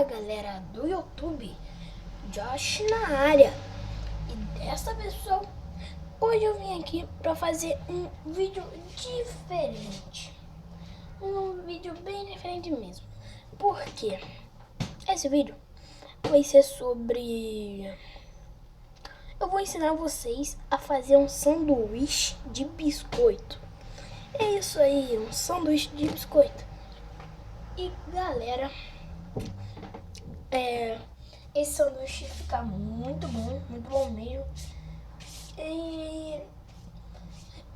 Fala galera do YouTube, Josh na área. E dessa vez, pessoal, hoje eu vim aqui para fazer um vídeo diferente. Um vídeo bem diferente mesmo. Porque esse vídeo vai ser sobre... Eu vou ensinar vocês a fazer um sanduíche de biscoito. É isso aí, um sanduíche de biscoito. E galera, esse sanduíche fica muito bom mesmo. E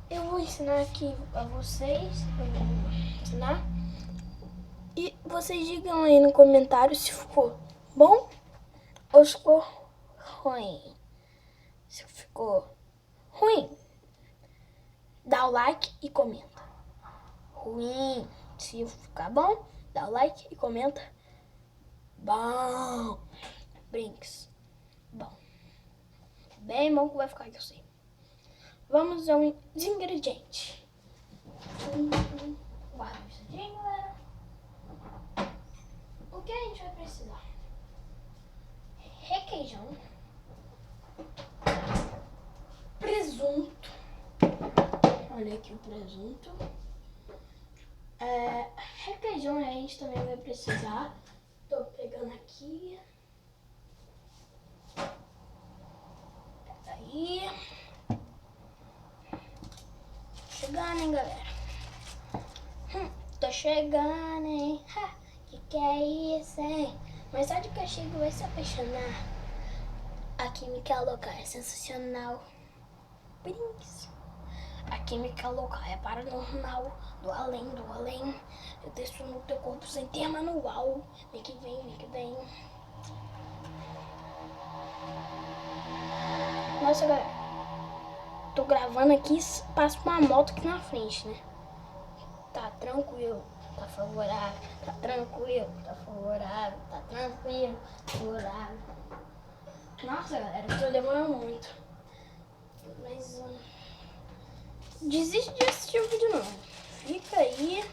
eu vou ensinar aqui a vocês, E vocês digam aí no comentário se ficou bom ou se ficou ruim. Se ficou ruim, dá o like e comenta. Ruim, se ficar bom, dá o like e comenta. Bom, brinks. Bom, bem bom que vai ficar aqui, eu sei. Vamos aos ingredientes. Guarda isso aqui, galera. O que a gente vai precisar? Requeijão, presunto. Olha aqui o presunto. Requeijão a gente também vai precisar. Tô pegando aqui. Peraí. Chegando, hein, galera. Tô chegando, hein. Que é isso, hein? Mas só de que eu chego vai se apaixonar. A química louca é sensacional. Brinks. A química louca é paranormal. Do além, do além. Eu desço no teu corpo sem ter manual. Vem que vem, vem que vem. Nossa, galera. Tô gravando aqui, passa uma moto aqui na frente, né? Tá tranquilo, tá favorável, tá tranquilo, tá favorável, tá tranquilo, favorável. Nossa, galera, eu tô demorando muito. Mas desiste de assistir o vídeo não. Fica aí.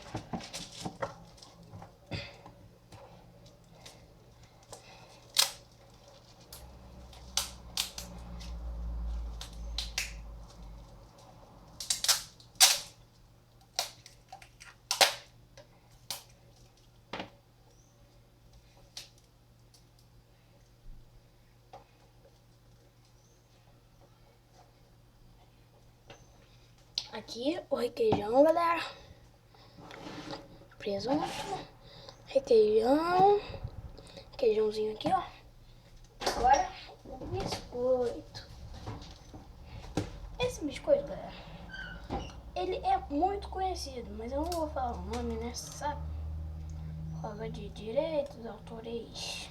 Aqui o requeijão, galera. Presunto, requeijão, requeijãozinho aqui, ó. Agora o biscoito. Esse biscoito, galera, ele é muito conhecido, mas eu não vou falar o nome, né? Sabe? Por causa de direitos autorais.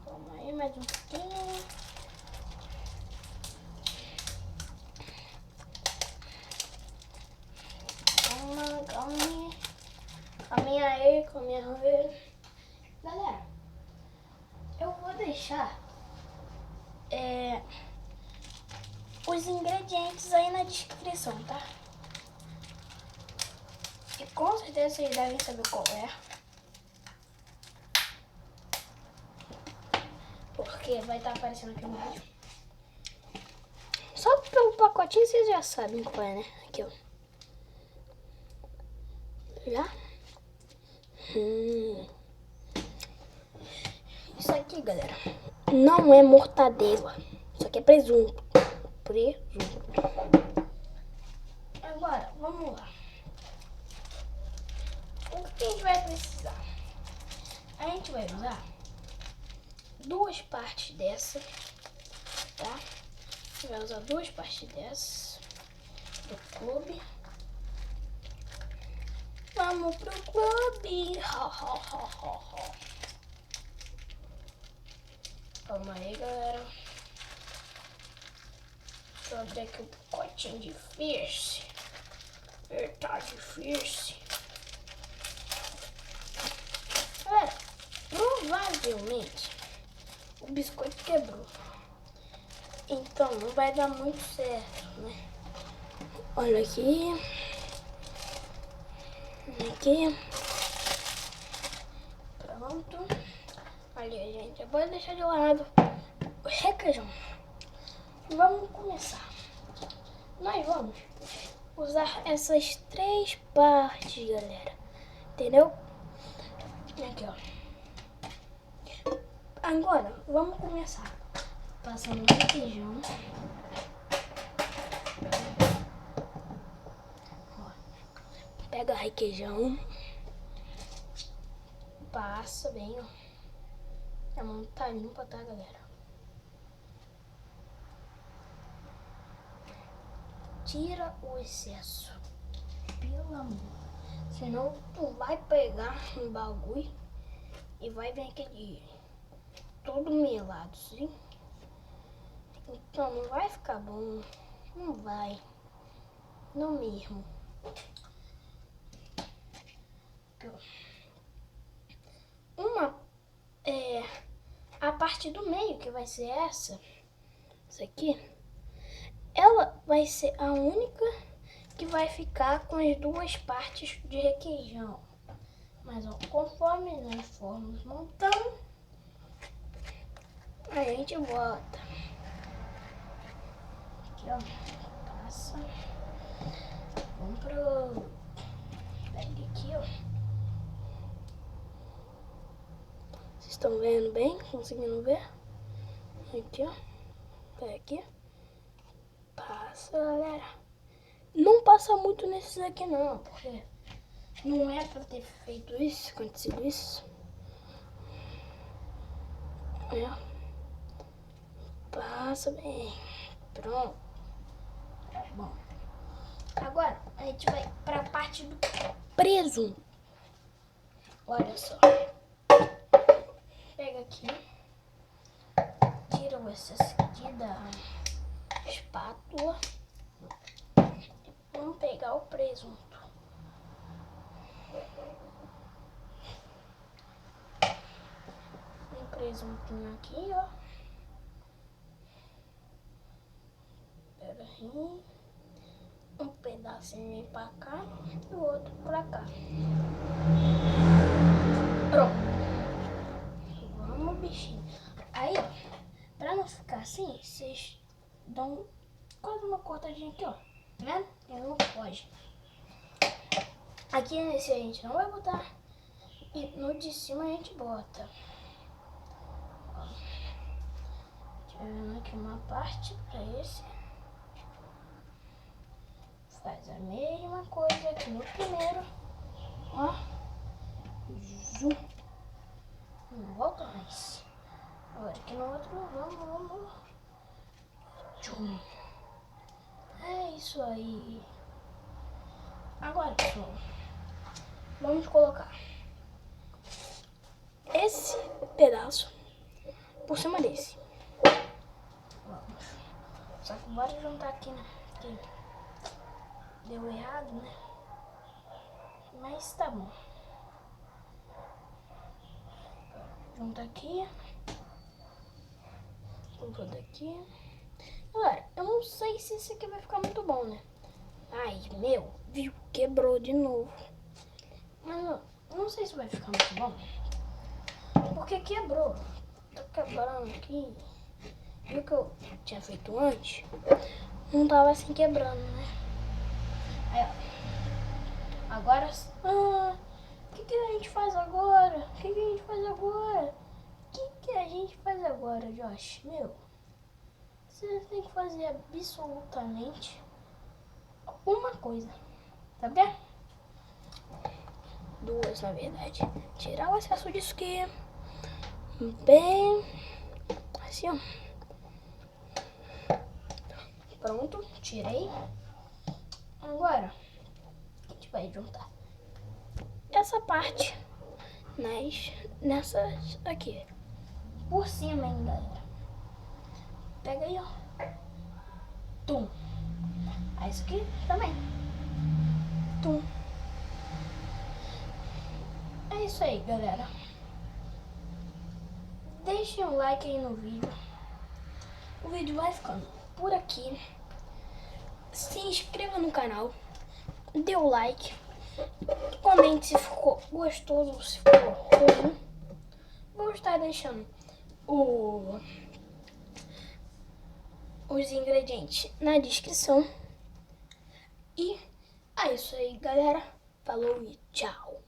Toma aí mais um pouquinho. Calminha aí. Galera, eu vou deixar os ingredientes aí na descrição, tá? E com certeza vocês devem saber qual é. Porque vai estar aparecendo aqui no vídeo. Só pelo pacotinho vocês já sabem qual é, né? Aqui, ó. Já? Isso aqui, galera, não é mortadela. Isso aqui é presunto. Agora, vamos lá. O que a gente vai precisar? A gente vai usar 2 partes dessa, tá? A gente vai usar 2 partes dessa do clube. Vamos pro clube. Calma aí, galera. Deixa eu abrir aqui o pacotinho de Fierce. Verdade, Fierce. Galera, provavelmente o biscoito quebrou. Então não vai dar muito certo, né? Olha aqui. Aqui. Pronto. Ali, gente, eu vou deixar de lado o requeijão. Vamos começar. Nós vamos usar essas 3 partes, galera. Entendeu? Aqui, ó. Agora, vamos começar passando o requeijão. Ó, pega requeijão. Passa bem, ó. A mão tá limpa, tá, galera? Tira o excesso. Pelo amor. Senão tu vai pegar um bagulho e vai vir aquele todo melado, sim? Então não vai ficar bom. Não vai. Não mesmo. A parte do meio, que vai ser essa aqui, ela vai ser a única que vai ficar com as 2 partes de requeijão. Mas ó, conforme nós formos montando, a gente bota. Aqui, ó. Passa. Vamos pro... Pega aqui, ó. Vocês estão vendo bem? Conseguindo ver? Aqui, ó. Pega aqui. Passa, galera. Não passa muito nesses aqui, não. Porque não é pra ter feito isso, acontecido isso. É. Passa bem. Pronto. Tá bom. Agora, a gente vai pra parte do presunto. Olha só. Pega aqui. Tira o excesso aqui da espátula. Vamos pegar o presunto. Tem presuntinho aqui, ó. Pega aí. Um pedacinho vem pra cá e o outro pra cá. Pronto. Vamos, bichinho. Aí, ó, pra não ficar assim, vocês dão quase uma cortadinha aqui, ó. Tá vendo? Ele não foge. Aqui nesse a gente não vai botar. E no de cima a gente bota. Ó. Tirando aqui uma parte pra esse. Faz a mesma coisa aqui no primeiro. Ó. Zoom. Não volta mais. Agora aqui no outro, vamos. Tchum. É isso aí. Agora, pessoal, vamos colocar esse pedaço por cima desse. Vamos. Só que bora juntar aqui, né? Aqui. Deu errado, né? Mas tá bom. Junta aqui. Vou daqui. Galera, eu não sei se esse aqui vai ficar muito bom, né? Ai, meu, viu? Quebrou de novo. Mas não sei se vai ficar muito bom. Porque quebrou. Tá quebrando aqui. Viu que eu tinha feito antes? Não tava assim quebrando, né? Aí, ó. Agora... o que a gente faz agora? O que a gente faz agora? O que a gente faz agora, Josh? Meu, você tem que fazer absolutamente uma coisa, tá vendo? 2, na verdade. Tirar o excesso disso aqui. Bem... assim, ó. Pronto, tirei. Agora, a gente vai juntar essa parte nessas aqui. Por cima, hein, galera. Pega aí, ó. Tum. Aí isso aqui também. Tum. É isso aí, galera. Deixem um like aí no vídeo. o vídeo vai ficando por aqui. Se inscreva no canal, dê o like, comente se ficou gostoso ou se ficou ruim. Vou estar deixando os ingredientes na descrição. E é isso aí, galera. Falou e tchau.